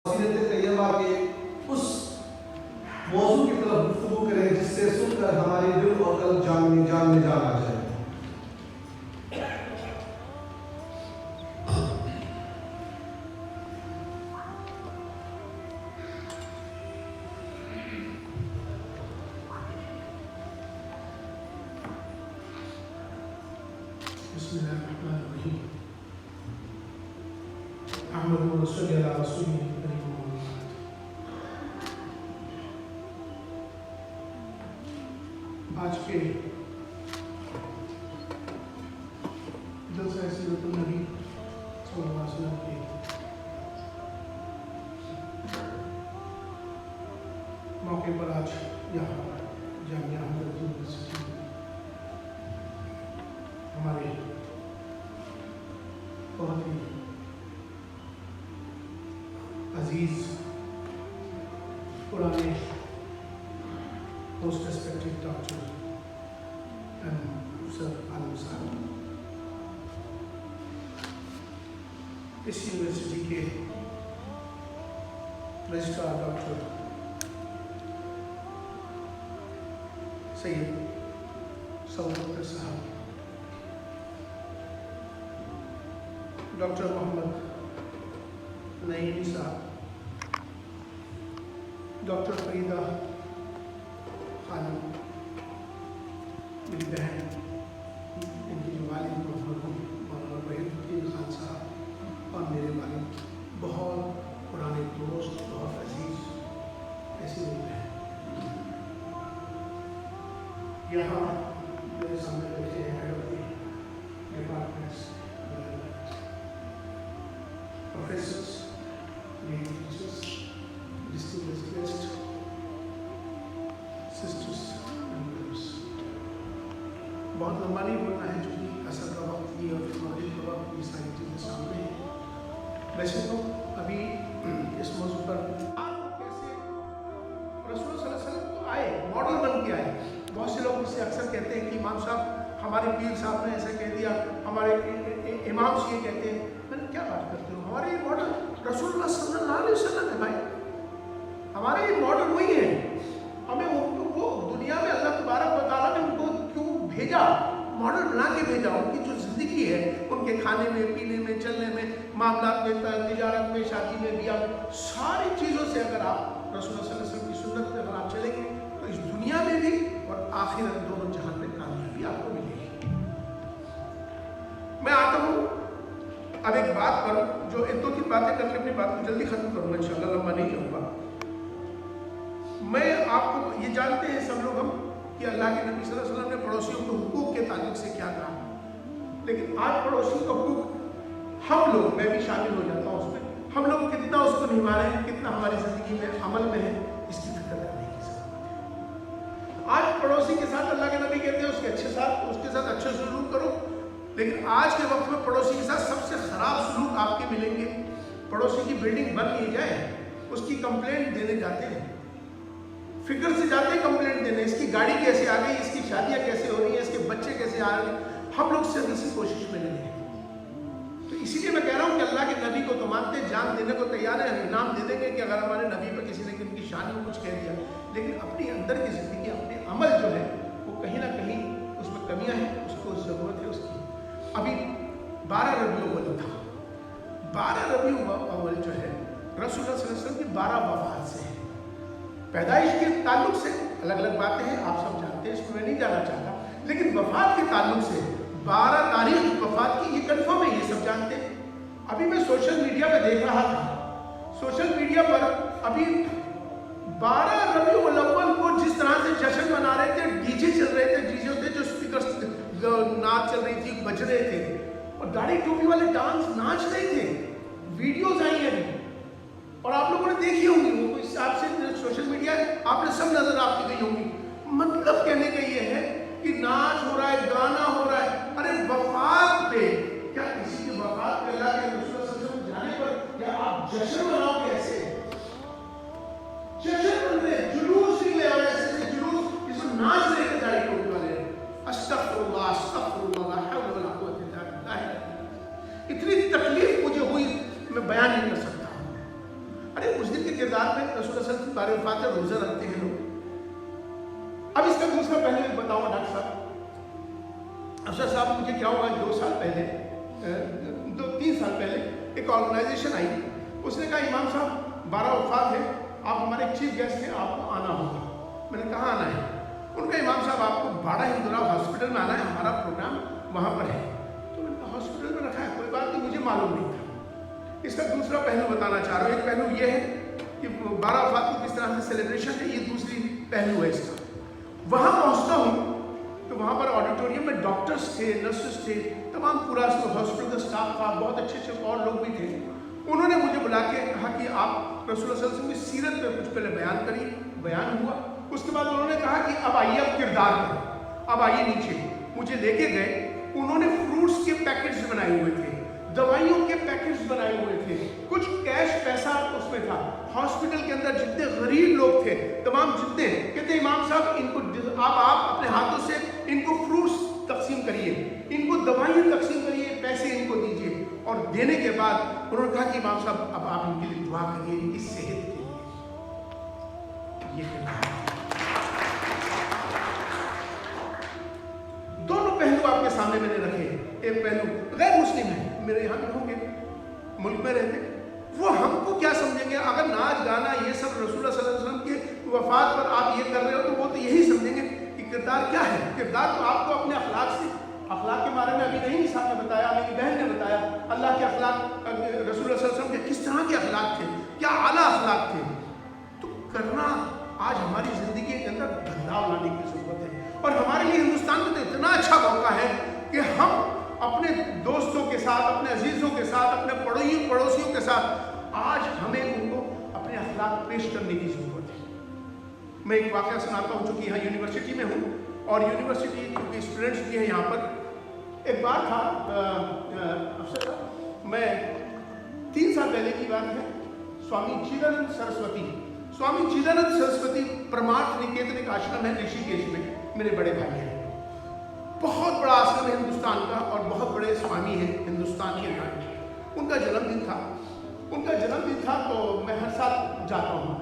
سیرت طیبہ کے اس موضوع کی طرف گفتگو کریں جس سے سن کر ہمارے دل اور قلب جان میں جان آ جائے۔ بسم اللہ الرحمن الرحیم احمد صلی اللہ رسول کریم۔ آج کے جلسہ سیرت النبی صلی اللہ علیہ وسلم کے موقع پر آج یہاں جامعہ احمد یونیورسٹی ہمارے بہت ہی عزیز پرانے موسٹ ریسپیکٹڈ ڈاکٹر پروفیسر عالم صاحب اس یونیورسٹی کے رجسٹرار ڈاکٹر سید سعود صاحب، ڈاکٹر محمد نعیم صاحب، ڈاکٹر فریدہ خانم میری بہن، ان کی جو والد مرحوم مولانا وحید الدین خان صاحب، اور میرے والد بہت پرانے دوست، بہت عزیز ایسی میری بہن یہاں میرے سامنے بیٹھے ہیں head of the departments, professors, lady teachers, distinguished guests, sisters and brothers. بہت لمبا نہیں بولنا ہے چونکہ اثر کا وقت یہ اور مغرب کا وقت یہ ساری چیزیں سامنے ہیں۔ ویسے تو ابھی اس موضوع پر کیسے رسول صلی اللہ علیہ وسلم تو آئے، ماڈل بن کے آئے۔ بہت سے لوگ اس سے اکثر کہتے ہیں کہ امام صاحب ہمارے پیر صاحب نے ایسا کہہ دیا، ہمارے امام سے یہ کہتے ہیں۔ میں کیا بات کرتے ہوں، ہمارے یہ ماڈل رسول اللہ صلی اللہ علیہ وسلم ہے بھائی، ہمارے یہ ماڈل وہی ہیں۔ ہمیں وہ دنیا میں اللہ تبارک و تعالیٰ نے ان کو کیوں بھیجا، ماڈل بنا کے بھیجا۔ ان کی جو زندگی ہے، ان کے کھانے میں، پینے میں، چلنے میں، معاملات میں، تجارت میں، شادی میں، بیاہ میں، ساری چیزوں سے اگر آپ رسول اللہ صلی اللہ علیہ وسلم کی سنت میں اگر آپ چلیں گے تو اس دنیا میں بھی اور آخرت دونوں جہان میں کامیابی آپ کو ملے گی۔ میں آتا ہوں اب ایک بات پر جو ایک دو تین باتیں کر کے اپنی بات کو جلدی ختم کروں گا، انشاءاللہ لمبا نہیں کروں گا۔ میں آپ کو یہ جانتے ہیں سب لوگ ہم کہ اللہ کے نبی صلی اللہ علیہ وسلم نے پڑوسیوں کے حقوق کے تعلق سے کیا کہا، لیکن آج پڑوسیوں کا حقوق ہم لوگ، میں بھی شامل ہو جاتا ہوں اس میں، ہم لوگ کتنا اس کو نبھا رہے ہیں، کتنا ہماری زندگی میں عمل میں ہے، اس کی فکر کرنے کی ضرورت ہے۔ آج پڑوسی کے ساتھ اللہ کے نبی کہتے ہیں اس کے ساتھ اچھے سلوک کرو، لیکن آج کے وقت میں پڑوسی کے ساتھ سب سے خراب سلوک آپ کے ملیں گے۔ پڑوسی کی بلڈنگ بن نہیں جائے، اس کی کمپلینٹ دینے جاتے ہیں، فکر سے جاتے ہیں کمپلینٹ دینے، اس کی گاڑی کیسے آ گئی، اس کی شادیاں کیسے ہو رہی ہیں، اس کے بچے کیسے آ رہے ہیں۔ ہم لوگ صرف اسی کوشش میں نہیں ہیں۔ تو اسی لیے میں کہہ رہا ہوں کہ اللہ کے نبی کو تو مانتے، جان دینے کو تیار ہے، ہم انعام دے دیں گے کہ اگر ہمارے نبی پہ کسی نے ان کی شان میں کچھ کہہ دیا، لیکن اپنی اندر کی زندگی، اپنے عمل جو ہے وہ کہیں نہ کہیں اس میں کمیاں ہیں، اس کو ضرورت ہے اس کی۔ ابھی 12 ربیع الاول تھا، 12 ربیع الاول جو ہے رسول اللہ صلی اللہ علیہ وسلم کی 12 وفات سے ہے۔ پیدائش کے تعلق سے الگ الگ باتیں ہیں، آپ سب جانتے ہیں، اس کو میں نہیں جانا چاہتا، لیکن وفات کے تعلق سے 12 تاریخ وفات کی یہ کنفرم ہے، یہ سب جانتے ہیں۔ ابھی میں سوشل میڈیا پہ دیکھ رہا تھا، سوشل میڈیا پر ابھی 12 ربیع الاول کو جس طرح سے جشن منا رہے تھے، ڈی جے چل رہے تھے، ڈی جے ہوتے جو اسپیکرز ناچ چل رہی تھی، بج رہے تھے، اور داڑھی ٹوپی والے ڈانس ناچ رہے تھے، ویڈیوز آئی ہیں اور آپ لوگوں نے دیکھی ہوں گی، وہ اس حساب سے سوشل میڈیا آپ نے سب نظر آپ کی گئی ہوں گی۔ مطلب کہنے کا یہ ہے کہ ناچ ہو رہا ہے، گانا ہو رہا ہے۔ ارے وفات پہ کیا کسی کی وفات پہ اللہ کے رسول صلی اللہ علیہ وسلم جانے پر کیا آپ جشن مناؤ گے؟ ایسے جشن من رہے، جلوس نکلے، اور ایسے جلوس جس میں ناچ رہے تھے داڑھی ٹوپی والے۔ استغفر اللہ، استغفر اللہ، لا حول ولا قوت الا باللہ۔ اتنی تکلیف مجھے ہوئی میں بیان نہیں کر سکتا۔ ارے उस दिन के किरदार में रसूल सल्लल्लाहु अलैहि वसल्लम बारे वफात है, रोजा रखते हैं लोग। अब इसका दूसरा पहले बताऊँ डॉक्टर साहब। अफसर साहब मुझे क्या हुआ, 2 साल पहले 2-3 साल पहले एक ऑर्गेनाइजेशन आई, उसने कहा इमाम साहब 12 वफात है, आप हमारे चीफ गेस्ट हैं, आपको आना होगा। मैंने कहा आना है? उनका इमाम साहब आपको बाड़ा हिंदुराव हॉस्पिटल में आना है, हमारा प्रोग्राम वहाँ पर है। तो मैंने कहा हॉस्पिटल में रखा है, कोई बात नहीं, मुझे मालूम नहीं था। इसका दूसरा पहलू बताना चाह रहा हूँ। एक पहलू ये है कि 12 वफात को किस तरह से सेलिब्रेशन है, ये दूसरी पहलू है इसका। वहाँ पहुँचता हूँ तो वहाँ पर ऑडिटोरियम में डॉक्टर्स थे, नर्सेस थे, तमाम पूरा हॉस्पिटल का स्टाफ था, बहुत अच्छे अच्छे और लोग भी थे। उन्होंने मुझे बुला के कहा कि आप रसूल सल्लल्लाहु अलैहि वसल्लम की सीरत पे कुछ पहले बयान करिए। बयान हुआ, उसके बाद उन्होंने कहा कि अब आइए, अब किरदार पर, अब आइए नीचे। मुझे लेके गए, उन्होंने फ्रूट्स के पैकेट्स बनाए हुए थे, दवाइयों के पैकेट्स बनाए हुए थे, कुछ कैश पैसा उसमें था। हॉस्पिटल के अंदर जितने गरीब लोग थे, तमाम जितने, कहते इमाम साहब इनको आप अपने हाथों से इनको फ्रूट्स तकसीम करिए, इनको दवाइयाँ तकसीम करिए, पैसे इनको दीजिए। और देने के बाद उन्होंने कहा कि इमाम साहब अब आप इनके लिए दुआ करिए, इनकी सेहत के लिए। ये दोनों पहलू आपके सामने मैंने रखे। एक पहलू गैर मुस्लिम है, मेरे यहाँ भी होंगे, मुल्क में रहते, वो हमको क्या समझेंगे? अगर नाच गाना ये सब रसूलुल्लाह सल्लल्लाहु अलैहि वसल्लम के वफात पर आप ये कर रहे हो, तो वो तो यही समझेंगे कि किरदार क्या है। किरदार तो आपको अपने अखलाक से, अखलाक के बारे में अभी नहीं साहब ने बताया, मेरी बहन ने बताया, अल्लाह के अखलाक, रसूलुल्लाह सल्लल्लाहु अलैहि वसल्लम के किस तरह के अखलाक थे, क्या आला अखलाक थे। तो करना आज हमारी ज़िंदगी के अंदर बदलाव लाने की ज़रूरत है। और हमारे लिए हिंदुस्तान में तो इतना अच्छा मौका है कि हम अपने दोस्तों के साथ, अपने अजीज़ों के साथ, अपने पड़ोसियों के साथ आज हमें उनको अपने अखलाक पेश करने की ज़रूरत है। मैं एक वाक़या सुनाता हूँ, चूँकि यहाँ यूनिवर्सिटी में हूँ और यूनिवर्सिटी के स्टूडेंट्स भी हैं यहाँ पर। एक बार था अफसर साहब, मैं 3 साल पहले की बात है, स्वामी चिदानंद सरस्वती परमार्थ निकेतन एक आश्रम है ऋषिकेश में, मेरे बड़े भाई हैं। बहुत बड़ा आश्रम है हिंदुस्तान का और बहुत बड़े स्वामी हैं हिंदुस्तान के यहाँ। उनका जन्मदिन था तो मैं हर साल जाता हूँ।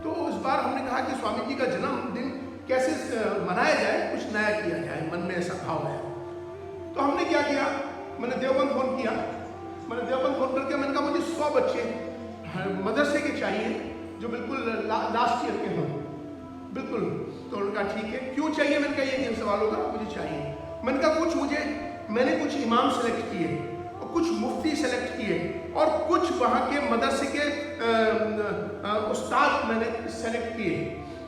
तो इस बार हमने कहा कि स्वामी जी का जन्मदिन कैसे मनाया जाए, कुछ नया किया जाए, मन में ऐसा भाव है। तो हमने क्या किया, मैंने देवबंद फ़ोन किया, करके मैंने कहा मुझे 100 बच्चे मदरसे के चाहिए जो बिल्कुल लास्ट ईयर के हों, बिल्कुल। तो उनका ठीक है, क्यों चाहिए? मैंने कहा ये सवाल होगा, मुझे चाहिए। मैंने कहा मैंने कुछ इमाम सेलेक्ट किए और कुछ मुफ्ती सेलेक्ट किए और कुछ वहाँ के मदरसे के उस्ताद मैंने सेलेक्ट किए।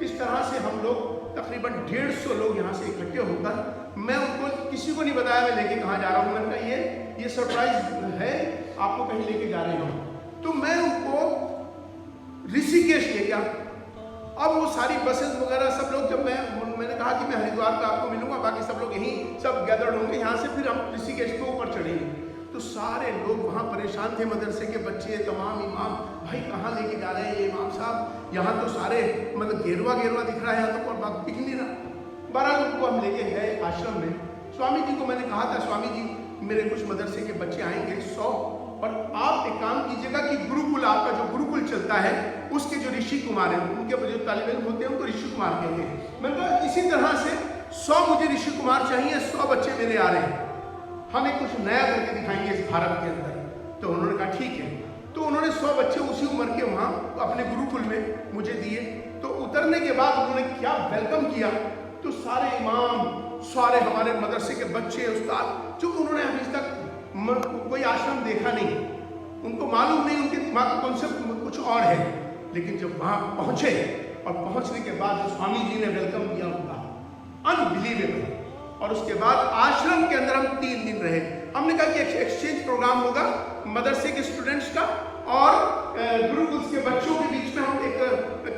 इस तरह से हम लोग तकरीबन 150 लोग यहाँ से इकट्ठे होकर, मैं उनको किसी को नहीं बताया मैं लेके कहाँ जा रहा हूँ। मैंने कहा ये सरप्राइज है, आपको कहीं लेके जा रहे हो। तो मैं उनको ऋषिकेश ले गया। अब वो सारी बसेस वगैरह सब लोग, जब मैंने कहा कि मैं हरिद्वार पे आपको मिलूंगा, बाकी सब लोग यहीं सब गैदर्ड होंगे, यहाँ से फिर हम ऋषिकेश के ऊपर चढ़ेंगे। तो सारे लोग वहाँ परेशान थे, मदरसे के बच्चे, तमाम इमाम, भाई कहाँ लेके जा रहे हैं ये इमाम साहब, यहाँ तो सारे मतलब गेरुआ दिख रहा है, यहाँ तो और बात दिख नहीं रहा। 12 लोग को हम लेके गए आश्रम में। स्वामी जी को मैंने कहा था, स्वामी जी मेरे कुछ मदरसे के बच्चे आएंगे 100, और आप एक काम कीजिएगा कि गुरुकुल, आपका जो गुरुकुल चलता है उसके जो ऋषि कुमार हैं, उनके जो तालिब इल्म होते हैं उनको ऋषि कुमार कहते हैं। मैंने कहा इसी तरह से 100 मुझे ऋषि कुमार चाहिए, 100 बच्चे मेरे आ रहे हैं, हमें कुछ नया करके दिखाएंगे इस भारत के अंदर। तो उन्होंने कहा ठीक है। तो उन्होंने 100 बच्चे उसी उम्र के वहाँ अपने गुरुकुल में मुझे दिए। तो उतरने के बाद उन्होंने क्या वेलकम किया। तो सारे इमाम, सारे हमारे मदरसे के बच्चे, उस्ताद, जो उन्होंने अभी तक कोई आश्रम देखा नहीं, उनको मालूम नहीं, उनके दिमाग का कॉन्सेप्ट कुछ और है, लेकिन जब वहाँ पहुँचे और पहुँचने के बाद जो स्वामी जी ने वेलकम किया उनका, अनबिलीवेबल। और उसके बाद आश्रम के अंदर हम 3 दिन रहे। हमने कहा कि एक्सचेंज प्रोग्राम होगा मदरसे के स्टूडेंट्स का और गुरुकुल के बच्चों के बीच में, हम एक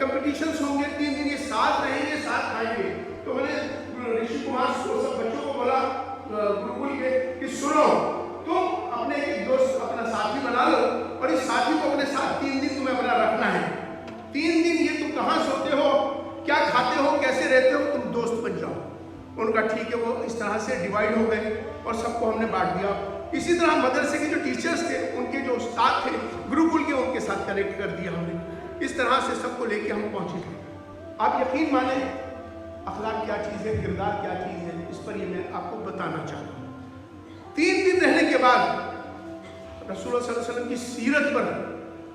कंपटीशंस होंगे, 3 दिन ये साथ रहेंगे, साथ खाएंगे। तो मैंने ऋषि कुमार सब बच्चों को बोला गुरुकुल के कि सुनो, तुम अपने एक दोस्त, अपना साथी बना लो और इस साथी को अपने साथ 3 दिन तुम्हें अपना रखना है। 3 दिन ये तुम कहाँ सोते हो, क्या खाते हो, कैसे रहते हो, तुम दोस्त बन जाओ। उनका ठीक है। वो इस तरह से डिवाइड हो गए और सबको हमने बांट दिया। इसी तरह मदरसे के जो टीचर्स थे, उनके जो उस्ताद थे गुरुकुल के, उनके साथ कनेक्ट कर दिया हमने। इस तरह से सबको लेके हम पहुंचे थे। आप यकीन माने अखलाक क्या चीज़ है, किरदार क्या चीज़ है, इस पर ये मैं आपको बताना चाहता हूँ। 3 दिन रहने के बाद रसूलुल्लाह सल्लल्लाहु अलैहि वसल्लम की सीरत पर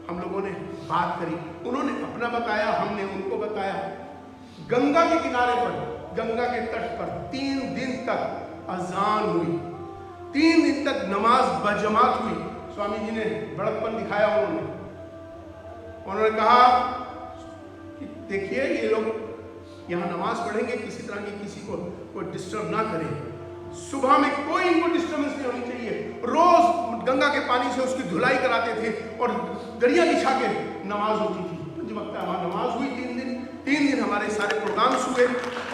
हम लोगों ने बात करी। उन्होंने अपना बताया, हमने उनको बताया। गंगा के किनारे पर, गंगा के तट पर 3 दिन तक अजान हुई, 3 दिन तक नमाज बजमात हुई। स्वामी जी ने बड़प्पन दिखाया। उन्होंने कहा कि देखिए ये लोग यहाँ नमाज पढ़ेंगे, किसी तरह की किसी को कोई डिस्टर्ब ना करे, सुबह में कोई इनको डिस्टर्बेंस नहीं होनी चाहिए। रोज गंगा के पानी से उसकी धुलाई कराते थे और दरिया बिछा के नमाज होती थी। 5 वक्त वहाँ नमाज हुई। 3 दिन हमारे सारे प्रोग्राम्स हुए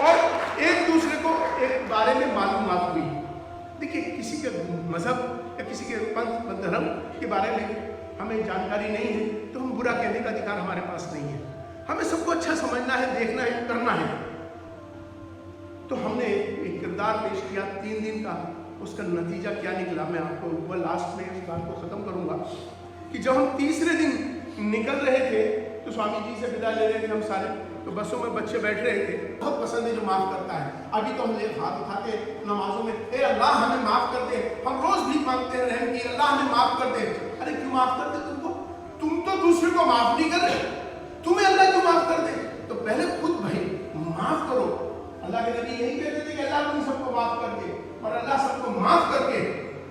और एक दूसरे को एक बारे में मालूमात हुई। देखिए किसी के मजहब या किसी के पंथ धर्म के बारे में हमें जानकारी नहीं है तो हम बुरा कहने का अधिकार हमारे पास नहीं है। हमें सबको अच्छा समझना है, देखना है, करना है। तो हमने एक किरदार पेश किया 3 दिन का। उसका नतीजा क्या निकला मैं आपको वो लास्ट में इस बात को ख़त्म करूँगा कि जब हम तीसरे दिन निकल रहे थे तो स्वामी जी से विदा ले रहे थे हम सारे, तो बसों में बच्चे बैठ रहे थे। बहुत पसंद है जो माफ़ करता है। अभी तो हम हाथ उठाते नमाजों में, ए अल्लाह हमें माफ़ कर दे। हम रोज़ भी मांगते हैं रहम की, अल्लाह हमें माफ़ कर दे। अरे क्यों माफ़ कर दे तुमको? तुम तो दूसरे को माफ़ नहीं कर रहे, तुम्हें अल्लाह क्यों माफ़ कर दे? तो पहले खुद भाई माफ़ करो। अल्लाह के नबी यही कहते थे कि अल्लाह तुम सबको माफ़ कर दे, और अल्लाह सबको माफ़ करके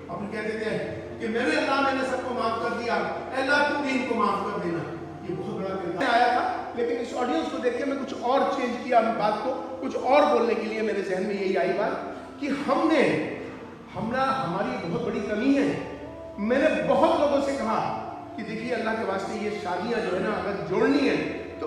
और कहते थे कि मैंने सबको माफ़ कर दिया, अल्लाह तुम भी इनको माफ़ कर देना। ये बहुत बड़ा किरदार आया था। लेकिन इस ऑडियंस को देख के मैं कुछ और चेंज किया बात को, कुछ और बोलने के लिए मेरे जहन में यही आई बात कि हमारी बहुत बड़ी कमी है। मैंने बहुत लोगों से कहा कि देखिए अल्लाह के वास्ते ये शादियाँ जो है ना अगर जोड़नी है तो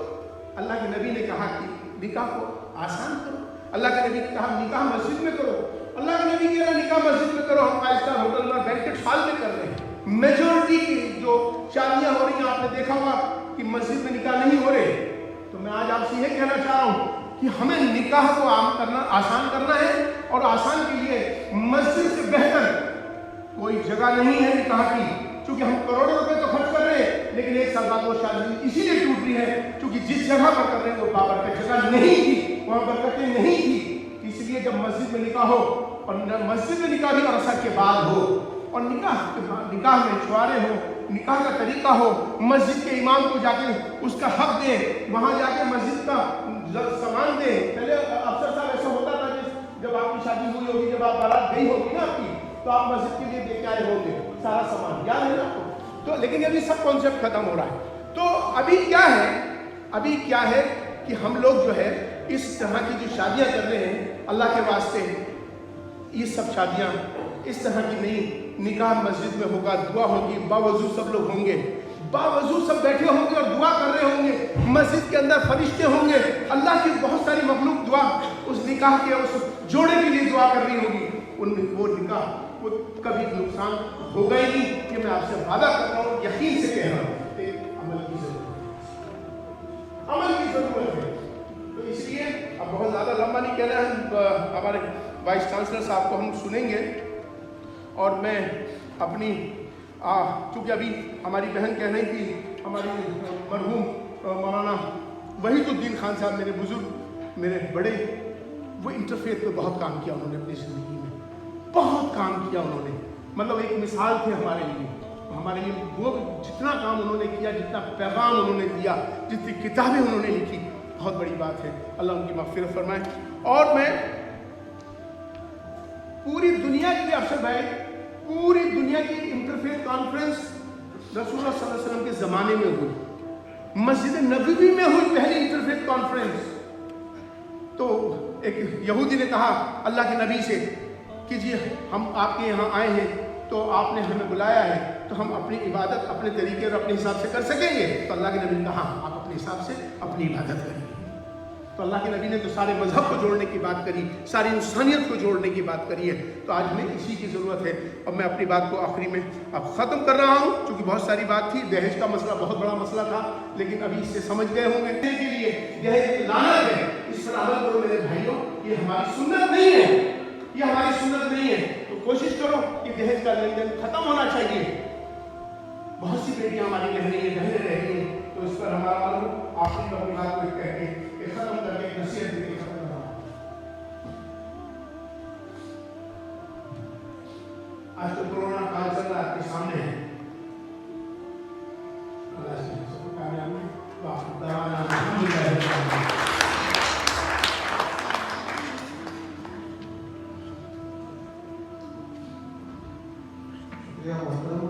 अल्लाह के नबी ने कहा कि निकाह को आसान करो। अल्लाह के नबी ने कहा निकाह मस्जिद में करो। अल्लाह के नबी कह रहा निकाह मस्जिद में करो। हम 5 स्टार होटल में बैंकेट हॉल में कर रहे हैं। मेजोरिटी की जो शादियाँ हो रही हैं आपने देखा होगा कि मस्जिद में निकाह नहीं हो रहे। तो मैं आज आपसे ये कहना चाह रहा हूँ कि हमें निकाह को आसान करना है, और आसान के लिए मस्जिद से बेहतर कोई जगह नहीं है निकाह की। क्योंकि हम करोड़ों रुपए तो खर्च कर रहे हैं, लेकिन 1 साल बाद वो शादी इसीलिए टूट रही है क्योंकि जिस जगह पर कर रहे हैं वो बाबरकत जगह नहीं थी, वहाँ बरकतें नहीं थी। इसलिए जब मस्जिद में निकाह हो, और मस्जिद में निकाह भी अरसा के बाद हो, और निकाह में छुआरे हो, निकाह का तरीका हो, मस्जिद के इमाम को जाके उसका हक दें, वहाँ जाके मस्जिद का सामान दें। पहले अफसर साहब ऐसा होता था कि जब आपकी शादी हुई होगी, जब आप बारात गई होगी ना आपकी, तो आप मस्जिद के लिए लेके आए होंगे सारा सामान, याद है ना आपको? तो लेकिन अभी सब कॉन्सेप्ट खत्म हो रहा है। तो अभी क्या है कि हम लोग जो है इस तरह की जो शादियाँ कर रहे हैं अल्लाह के वास्ते, ये सब शादियाँ इस तरह की नहीं। निकाह मस्जिद में होगा, दुआ होगी, बावजूद सब लोग होंगे, बावजूद सब बैठे होंगे और दुआ कर रहे होंगे। मस्जिद के अंदर फरिश्ते होंगे, अल्लाह की बहुत सारी मखलूक दुआ उस निकाह के उस जोड़े के लिए दुआ कर रही होगी। वो निकाह वो कभी नुकसान होगा ही नहीं, कि मैं आपसे वादा कर रहा हूँ, यकीन से कह रहा हूँ। अमल की जरूरत है। तो इसलिए अब बहुत ज़्यादा लंबा नहीं कह रहे हैं। हमारे वाइस चांसलर साहब को हम सुनेंगे, और मैं अपनी चूँकि अभी हमारी बहन कह रही थी, हमारी मरहूम मौलाना वहीदुद्दीन खान साहब, मेरे बुजुर्ग, मेरे बड़े, वो इंटरफेथ पे बहुत काम किया उन्होंने अपनी ज़िंदगी में, बहुत काम किया उन्होंने। मतलब एक मिसाल थे हमारे लिए वो जितना काम उन्होंने किया, जितना पैगाम उन्होंने दिया, जितनी किताबें उन्होंने लिखी, बहुत बड़ी बात है। अल्लाह उनकी मग़फ़िरत फरमाए। और मैं पूरी दुनिया के लिए अफसर भाई, पूरी दुनिया की इंटरफेथ कॉन्फ्रेंस रसूलुल्लाह सल्लल्लाहु अलैहि वसल्लम के ज़माने में हुई, मस्जिद नबवी में हुई पहली इंटरफेथ कॉन्फ्रेंस। तो एक यहूदी ने कहा अल्लाह के नबी से कि जी हम आपके यहाँ आए हैं, तो आपने हमें बुलाया है, तो हम अपनी इबादत अपने तरीके और अपने हिसाब से कर सकेंगे? तो अल्लाह के नबी ने कहा आप अपने हिसाब से अपनी इबादत करिए। तो अल्लाह के नबी ने तो सारे मजहब को जोड़ने की बात करी, सारी इंसानियत को जोड़ने की बात करी है। तो आज हमें इसी की ज़रूरत है। और मैं अपनी बात को आखिरी में अब ख़त्म कर रहा हूँ, क्योंकि बहुत सारी बात थी। दहेज का मसला बहुत बड़ा मसला था, लेकिन अभी इससे समझ गए होंगे के लिए दहेज लानत है, इस पर अमल करो मेरे भाइयों। ये हमारी सुन्नत नहीं है, ये हमारी सुन्नत नहीं है। तो कोशिश करो कि दहेज का लेन देन खत्म होना चाहिए। बहुत सी बेटियां हमारी बहनें रह रही हैं, तो इस पर हमारा अमल हो। आपने जो अपनी बात को कह के खत्म करके नसीहत देके खत्म करना। आज तो कोरोना काल चल रहा है, आपके सामने है। अल्लाह से सबको कामयाबी दवाना अल्हम्दुलिल्लाह। शुक्रिया मोहतरम।